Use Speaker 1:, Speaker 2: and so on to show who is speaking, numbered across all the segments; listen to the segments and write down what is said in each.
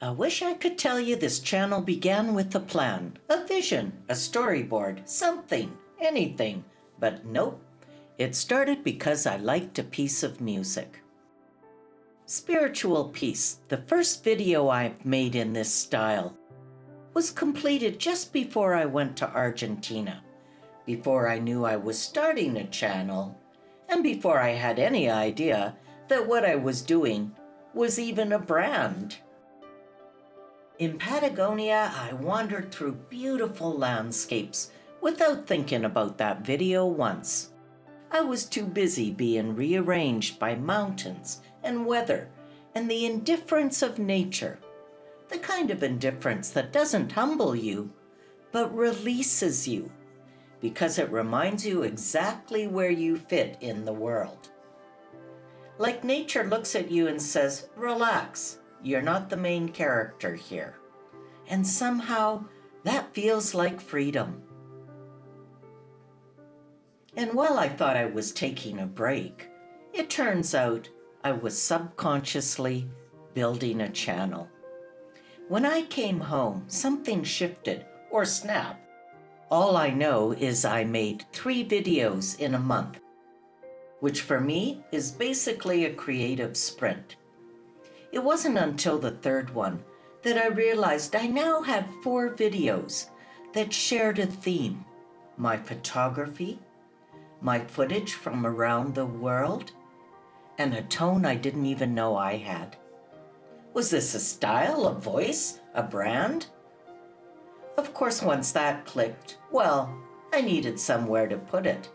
Speaker 1: I wish I could tell you this channel began with a plan, a vision, a storyboard, something, anything. But nope, it started because I liked a piece of music. Spiritual Peace, the first video I've made in this style, was completed just before I went to Argentina, before I knew I was starting a channel, and before I had any idea that what I was doing was even a brand. In Patagonia, I wandered through beautiful landscapes without thinking about that video once. I was too busy being rearranged by mountains and weather and the indifference of nature, the kind of indifference that doesn't humble you, but releases you, because it reminds you exactly where you fit in the world. Like nature looks at you and says, relax, you're not the main character here. And somehow that feels like freedom. And while I thought I was taking a break, it turns out I was subconsciously building a channel. When I came home, something shifted or snapped. All I know is I made 3 videos in a month, which for me is basically a creative sprint. It wasn't until the 3rd one that I realized I now had 4 videos that shared a theme: my photography, my footage from around the world, and a tone I didn't even know I had. Was this a style, a voice, a brand? Of course, once that clicked, well, I needed somewhere to put it.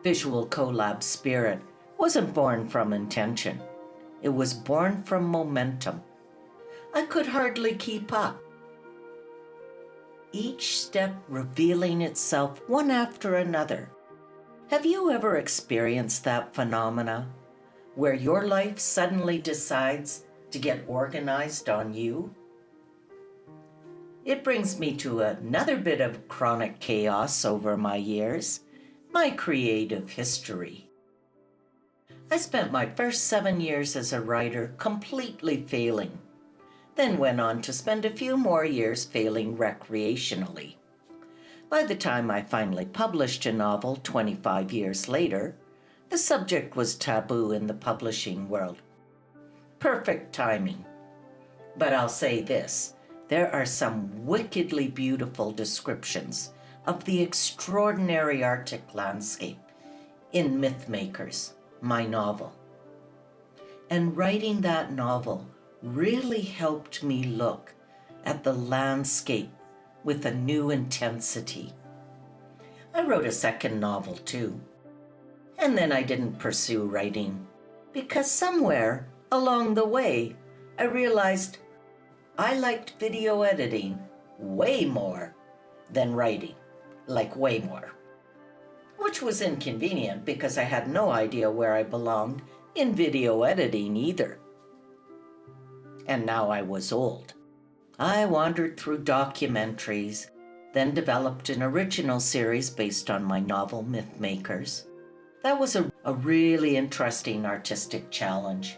Speaker 1: Visual Colabs Spirit wasn't born from intention. It was born from momentum. I could hardly keep up. Each step revealing itself one after another. Have you ever experienced that phenomena where your life suddenly decides to get organized on you? It brings me to another bit of chronic chaos over my years, my creative history. I spent my first 7 years as a writer completely failing, then went on to spend a few more years failing recreationally. By the time I finally published a novel 25 years later, the subject was taboo in the publishing world. Perfect timing. But I'll say this, there are some wickedly beautiful descriptions of the extraordinary Arctic landscape in Mythmakers, my novel. And writing that novel really helped me look at the landscape with a new intensity. I wrote a 2nd novel too, and then I didn't pursue writing because somewhere along the way I realized I liked video editing way more than writing, like way more. Which was inconvenient because I had no idea where I belonged in video editing either. And now I was old. I wandered through documentaries, then developed an original series based on my novel Mythmakers. That was a really interesting artistic challenge.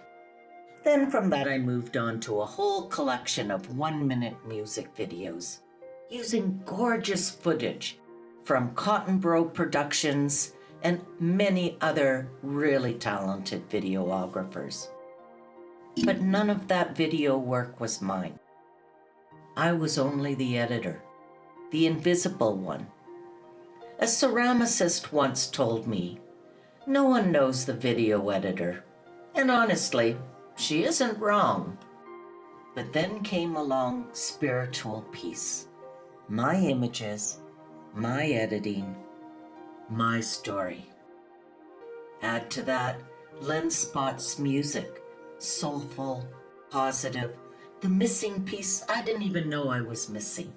Speaker 1: Then from that I moved on to a whole collection of 1-minute music videos, using gorgeous footage from Cotton Bro Productions and many other really talented videographers. But none of that video work was mine. I was only the editor, the invisible one. A ceramicist once told me, no one knows the video editor. And honestly, she isn't wrong. But then came along Spiritual Peace. My images, my editing, my story. Add to that Len Spot's music, soulful, positive, the missing piece I didn't even know I was missing.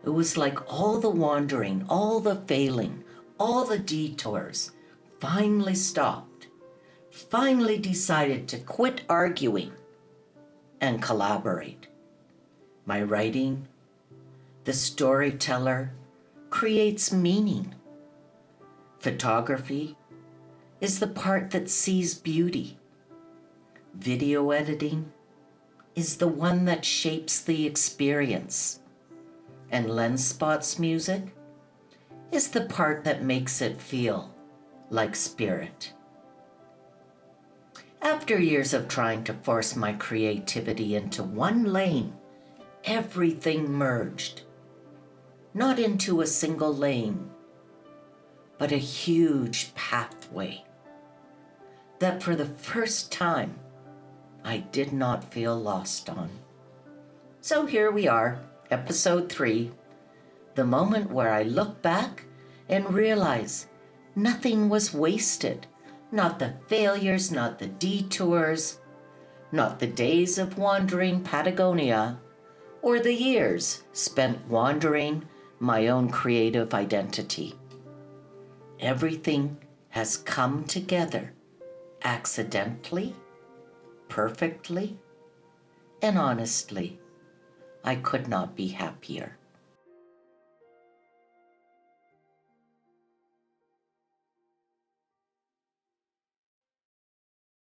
Speaker 1: It was like all the wandering, all the failing, all the detours finally stopped, finally decided to quit arguing and collaborate. My writing, the storyteller, creates meaning. Photography is the part that sees beauty. video editing is the one that shapes the experience, and lens spots music is the part that makes it feel like spirit. After years of trying to force my creativity into one lane, everything merged. Not into a single lane, but a huge pathway that for the first time I did not feel lost on. So here we are, episode 3, the moment where I look back and realize nothing was wasted. Not the failures, not the detours, not the days of wandering Patagonia, or the years spent wandering my own creative identity. Everything has come together accidentally, perfectly, and honestly, I could not be happier.